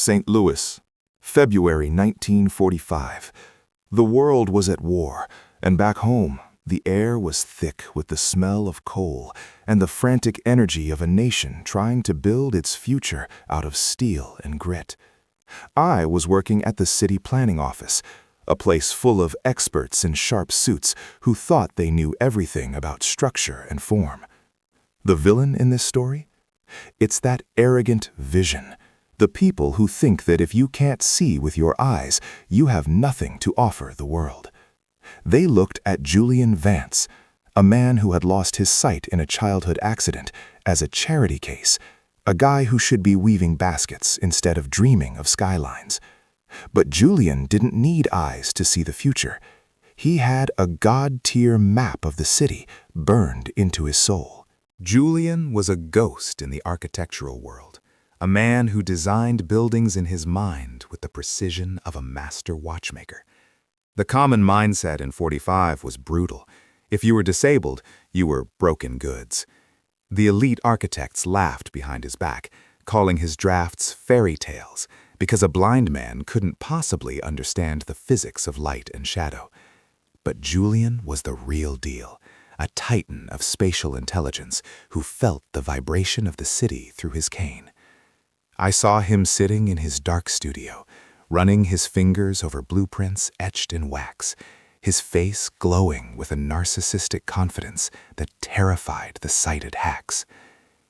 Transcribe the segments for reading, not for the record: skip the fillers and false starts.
St. Louis, February 1945. The world was at war, and back home, the air was thick with the smell of coal and the frantic energy of a nation trying to build its future out of steel and grit. I was working at the city planning office, a place full of experts in sharp suits who thought they knew everything about structure and form. The villain in this story? It's that arrogant vision, the people who think that if you can't see with your eyes, you have nothing to offer the world. They looked at Julian Vance, a man who had lost his sight in a childhood accident, as a charity case, a guy who should be weaving baskets instead of dreaming of skylines. But Julian didn't need eyes to see the future. He had a God-tier map of the city burned into his soul. Julian was a ghost in the architectural world, a man who designed buildings in his mind with the precision of a master watchmaker. The common mindset in 45 was brutal. If you were disabled, you were broken goods. The elite architects laughed behind his back, calling his drafts fairy tales, because a blind man couldn't possibly understand the physics of light and shadow. But Julian was the real deal, a titan of spatial intelligence who felt the vibration of the city through his cane. I saw him sitting in his dark studio, running his fingers over blueprints etched in wax, his face glowing with a narcissistic confidence that terrified the sighted hacks.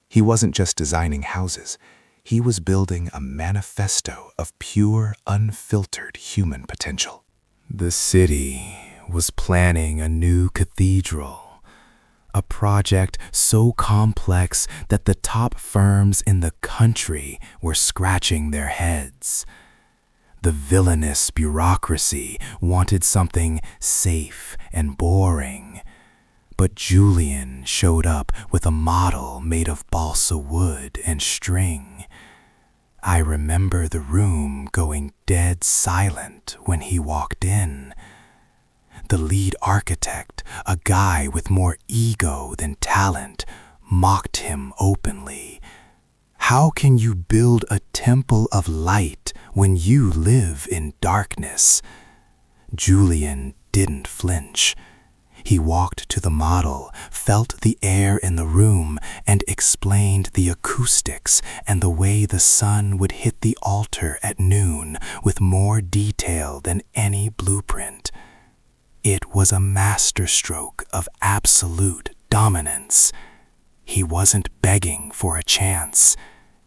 He wasn't just designing houses, he was building a manifesto of pure, unfiltered human potential. The city was planning a new cathedral, a project so complex that the top firms in the country were scratching their heads. The villainous bureaucracy wanted something safe and boring, but Julian showed up with a model made of balsa wood and string. I remember the room going dead silent when he walked in. The lead architect, a guy with more ego than talent, mocked him openly. How can you build a temple of light when you live in darkness? Julian didn't flinch. He walked to the model, felt the air in the room, and explained the acoustics and the way the sun would hit the altar at noon with more detail than any blueprint. It was a masterstroke of absolute dominance. He wasn't begging for a chance.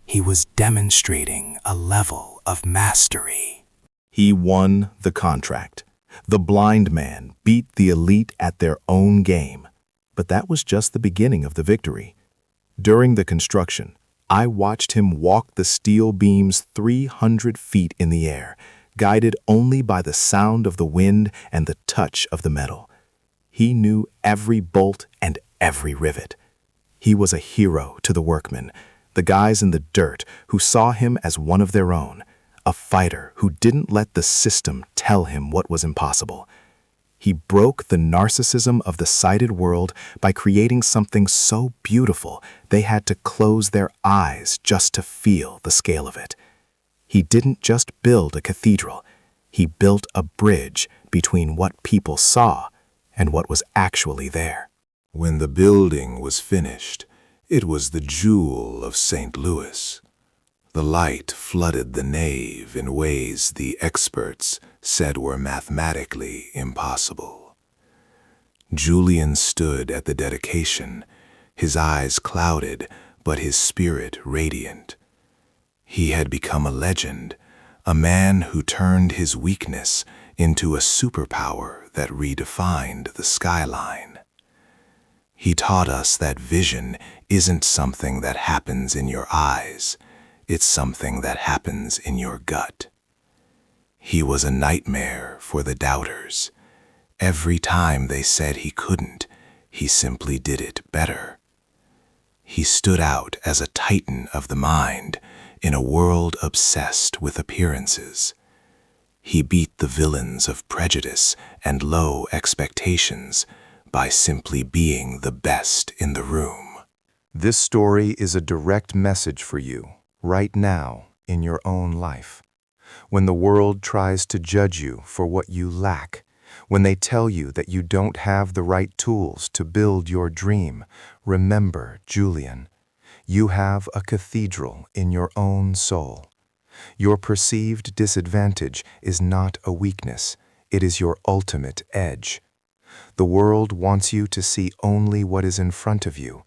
He was demonstrating a level of mastery. He won the contract. The blind man beat the elite at their own game. But that was just the beginning of the victory. During the construction, I watched him walk the steel beams 300 feet in the air, guided only by the sound of the wind and the touch of the metal. He knew every bolt and every rivet. He was a hero to the workmen, the guys in the dirt who saw him as one of their own, a fighter who didn't let the system tell him what was impossible. He broke the narcissism of the sighted world by creating something so beautiful they had to close their eyes just to feel the scale of it. He didn't just build a cathedral, he built a bridge between what people saw and what was actually there. When the building was finished, it was the jewel of St. Louis. The light flooded the nave in ways the experts said were mathematically impossible. Julian stood at the dedication, his eyes clouded, but his spirit radiant. He had become a legend, a man who turned his weakness into a superpower that redefined the skyline. He taught us that vision isn't something that happens in your eyes, it's something that happens in your gut. He was a nightmare for the doubters. Every time they said he couldn't, he simply did it better. He stood out as a titan of the mind in a world obsessed with appearances. He beat the villains of prejudice and low expectations by simply being the best in the room. This story is a direct message for you, right now, in your own life. When the world tries to judge you for what you lack, when they tell you that you don't have the right tools to build your dream, remember, Julian, you have a cathedral in your own soul. Your perceived disadvantage is not a weakness, it is your ultimate edge. The world wants you to see only what is in front of you.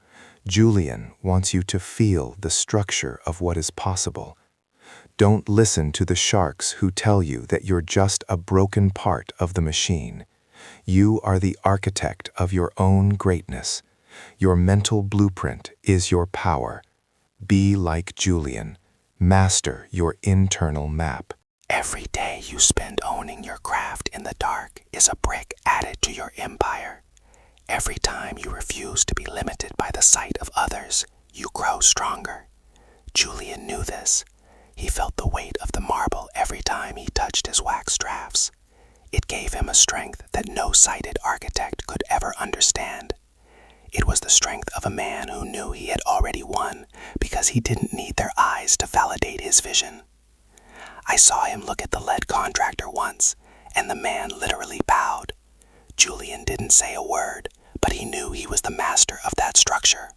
Julian wants you to feel the structure of what is possible. Don't listen to the sharks who tell you that you're just a broken part of the machine. You are the architect of your own greatness. Your mental blueprint is your power. Be like Julian. Master your internal map. Every day you spend owning your craft in the dark is a brick added to your empire. Every time you refuse to be limited by the sight of others, you grow stronger. Julian knew this. He felt the weight of the marble every time he touched his wax drafts. It gave him a strength that no sighted architect could ever understand. It was the strength of a man who knew he had already won because he didn't need their eyes to validate his vision. I saw him look at the lead contractor once, and the man literally bowed. Julian didn't say a word, but he knew he was the master of that structure.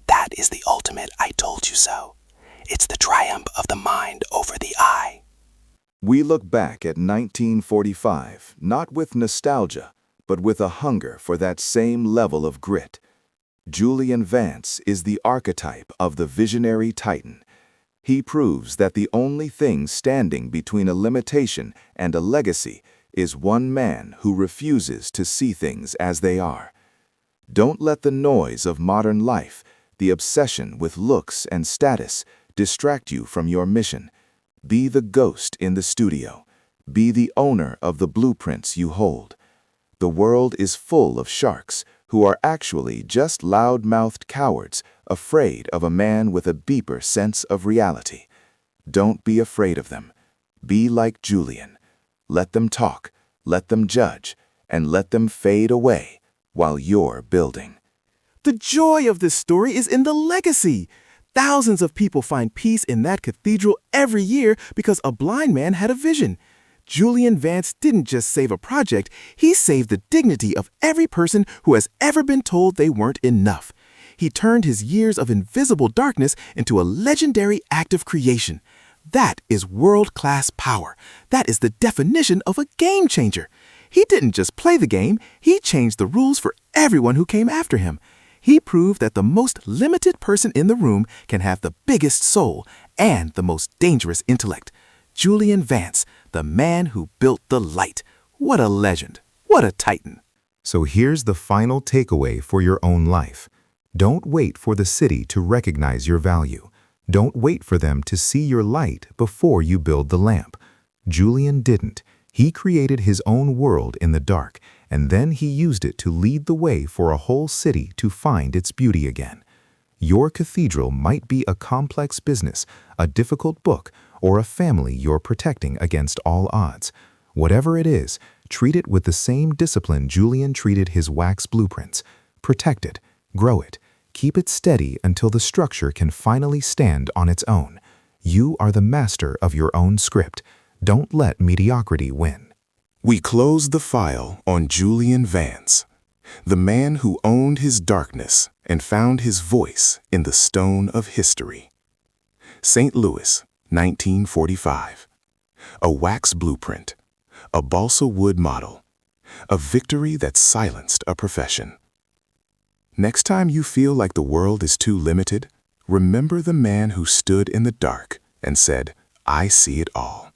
That is the ultimate I told you so. It's the triumph of the mind over the eye. We look back at 1945, not with nostalgia, but with a hunger for that same level of grit. Julian Vance is the archetype of the visionary titan. He proves that the only thing standing between a limitation and a legacy is one man who refuses to see things as they are. Don't let the noise of modern life, the obsession with looks and status, distract you from your mission. Be the ghost in the studio. Be the owner of the blueprints you hold. The world is full of sharks who are actually just loud-mouthed cowards, afraid of a man with a deeper sense of reality. Don't be afraid of them. Be like Julian. Let them talk, let them judge, and let them fade away while you're building. The joy of this story is in the legacy. Thousands of people find peace in that cathedral every year because a blind man had a vision. Julian Vance didn't just save a project, he saved the dignity of every person who has ever been told they weren't enough. He turned his years of invisible darkness into a legendary act of creation. That is world-class power. That is the definition of a game changer. He didn't just play the game, he changed the rules for everyone who came after him. He proved that the most limited person in the room can have the biggest soul and the most dangerous intellect. Julian Vance, the man who built the light. What a legend. What a titan. So here's the final takeaway for your own life. Don't wait for the city to recognize your value. Don't wait for them to see your light before you build the lamp. Julian didn't. He created his own world in the dark, and then he used it to lead the way for a whole city to find its beauty again. Your cathedral might be a complex business, a difficult book, or a family you're protecting against all odds. Whatever it is, treat it with the same discipline Julian treated his wax blueprints. Protect it, grow it, keep it steady until the structure can finally stand on its own. You are the master of your own script. Don't let mediocrity win. We close the file on Julian Vance, the man who owned his darkness and found his voice in the stone of history. St. Louis, 1945. A wax blueprint, a balsa wood model, a victory that silenced a profession. Next time you feel like the world is too limited, remember the man who stood in the dark and said, "I see it all."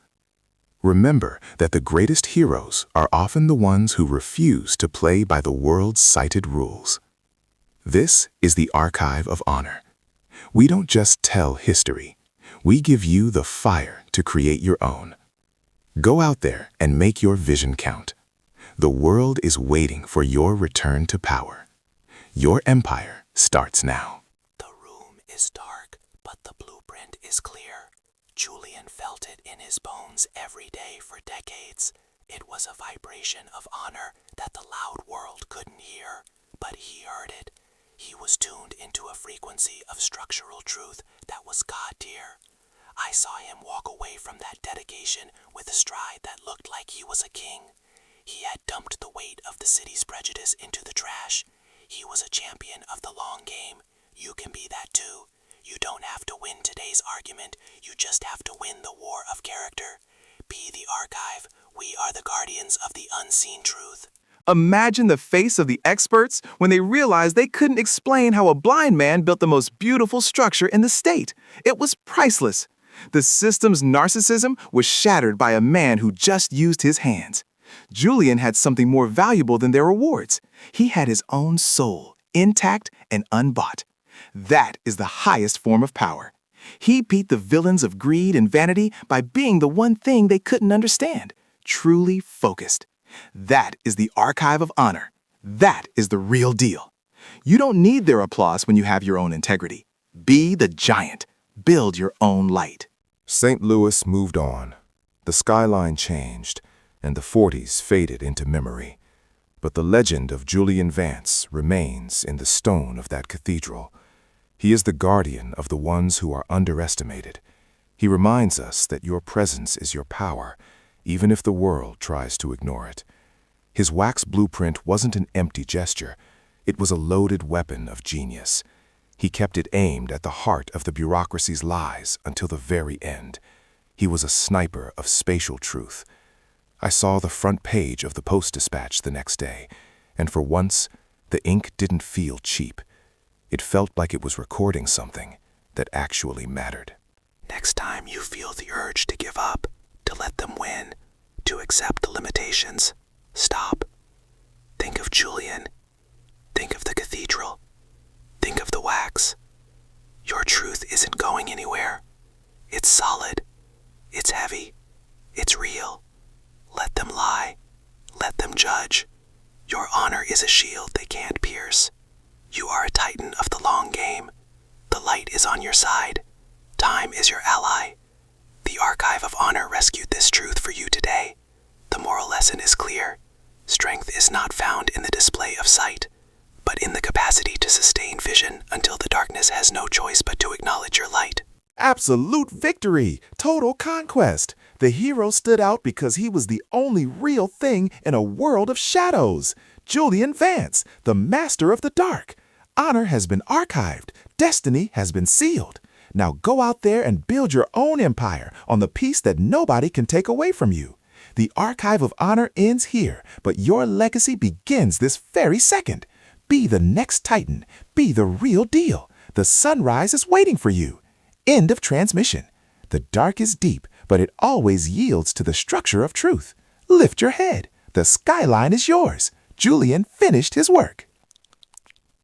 Remember that the greatest heroes are often the ones who refuse to play by the world's cited rules. This is the Archive of Honor. We don't just tell history. We give you the fire to create your own. Go out there and make your vision count. The world is waiting for your return to power. Your empire starts now. The room is dark, but the blueprint is clear. Julian felt it in his bones every day for decades. It was a vibration of honor that the loud world couldn't hear, but he heard it. He was tuned into a frequency of structural truth that was God tier. I saw him walk away from that dedication with a stride that looked like he was a king. He had dumped the weight of the city's prejudice into the trash. He was a champion of the long game. You can be that too. You don't have to win today's argument. You just have to win the war of character. Be the archive. We are the guardians of the unseen truth. Imagine the face of the experts when they realized they couldn't explain how a blind man built the most beautiful structure in the state. It was priceless. The system's narcissism was shattered by a man who just used his hands. Julian had something more valuable than their rewards. He had his own soul, intact and unbought. That is the highest form of power. He beat the villains of greed and vanity by being the one thing they couldn't understand, truly focused. That is the archive of honor. That is the real deal. You don't need their applause when you have your own integrity. Be the giant. Build your own light. St. Louis moved on. The skyline changed, and the 40s faded into memory. But the legend of Julian Vance remains in the stone of that cathedral. He is the guardian of the ones who are underestimated. He reminds us that your presence is your power, even if the world tries to ignore it. His wax blueprint wasn't an empty gesture. It was a loaded weapon of genius. He kept it aimed at the heart of the bureaucracy's lies until the very end. He was a sniper of spatial truth. I saw the front page of the Post-Dispatch the next day, and for once, the ink didn't feel cheap. It felt like it was recording something that actually mattered. Next time you feel the urge to give up, to let them win, to accept the limitations, stop. Think of Julian. Think of the cathedral. Think of the wax. Your truth isn't going anywhere. It's solid. It's heavy. It's real. Let them lie. Let them judge. Your honor is a shield they can't pierce. You are a titan of the long game. The light is on your side. Time is your ally. The archive of honor rescued this truth for you today. The moral lesson is clear. Strength is not found in the display of sight, but in the capacity to sustain vision until the darkness has no choice but to acknowledge your light. Absolute victory, total conquest. The hero stood out because he was the only real thing in a world of shadows. Julian Vance, the master of the dark. Honor has been archived. Destiny has been sealed. Now go out there and build your own empire on the piece that nobody can take away from you. The archive of honor ends here, but your legacy begins this very second. Be the next titan. Be the real deal. The sunrise is waiting for you. End of transmission. The dark is deep, but it always yields to the structure of truth. Lift your head. The skyline is yours. Julian finished his work.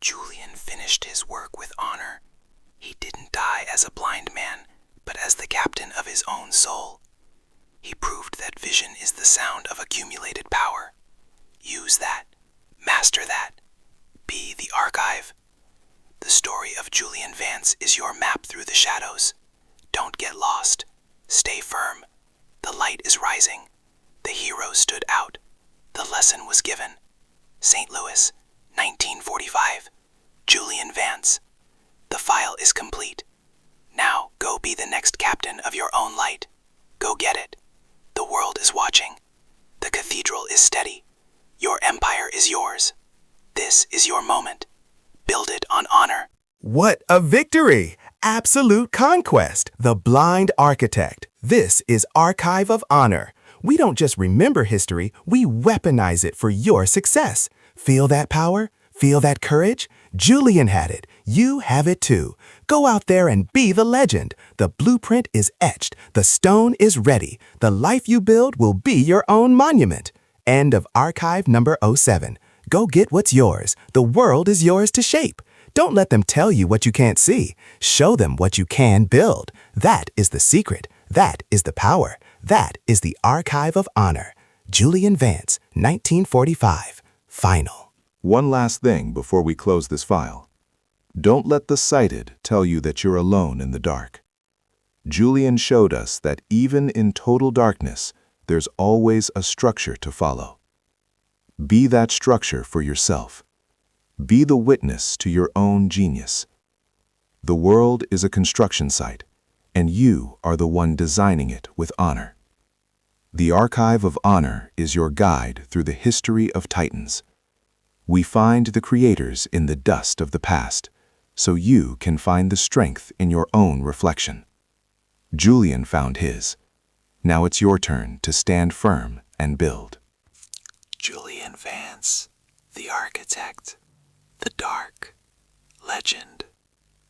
Julian finished his work with honor. He didn't die as a blind man, but as the captain of his own soul. He proved that vision is the sound of accumulated power. Use that. Master that. Be the archive. The story of Julian Vance is your map through the shadows. Don't get lost. Stay firm. The light is rising. The hero stood out. The lesson was given. St. Louis, 1945. Julian Vance. The file is complete. Now go be the next captain of your own light. Go get it. The world is watching. The cathedral is steady. Your empire is yours. This is your moment. Build it on honor. What a victory! Absolute conquest. The blind architect. This is Archive of Honor. We don't just remember history, we weaponize it for your success. Feel that power? Feel that courage? Julian had it. You have it too. Go out there and be the legend. The blueprint is etched. The stone is ready. The life you build will be your own monument. End of archive number 07. Go get what's yours. The world is yours to shape. Don't let them tell you what you can't see. Show them what you can build. That is the secret. That is the power. That is the Archive of Honor. Julian Vance, 1945. Final. One last thing before we close this file. Don't let the sighted tell you that you're alone in the dark. Julian showed us that even in total darkness, there's always a structure to follow. Be that structure for yourself. Be the witness to your own genius. The world is a construction site, and you are the one designing it with honor. The Archive of Honor is your guide through the history of Titans. We find the creators in the dust of the past, so you can find the strength in your own reflection. Julian found his. Now it's your turn to stand firm and build. Julian Vance, the architect, the dark, legend,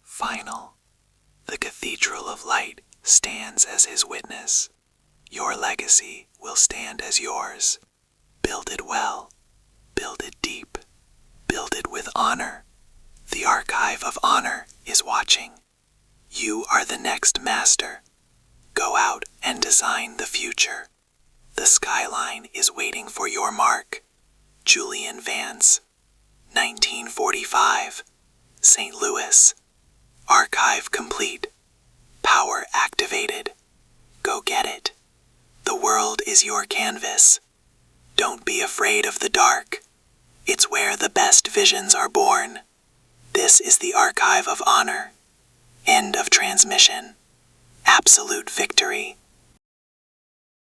final. The Cathedral of Light stands as his witness. Your legacy will stand as yours. Build it well, build it deep, build it with honor. The Archive of Honor is watching. You are the next master. Go out and design the future. The skyline is waiting for your mark. Julian Vance, 1945, St. Louis. Archive complete. Power activated. Go get it. The world is your canvas. Don't be afraid of the dark. It's where the best visions are born. This is the Archive of Honor. End of transmission. Absolute victory.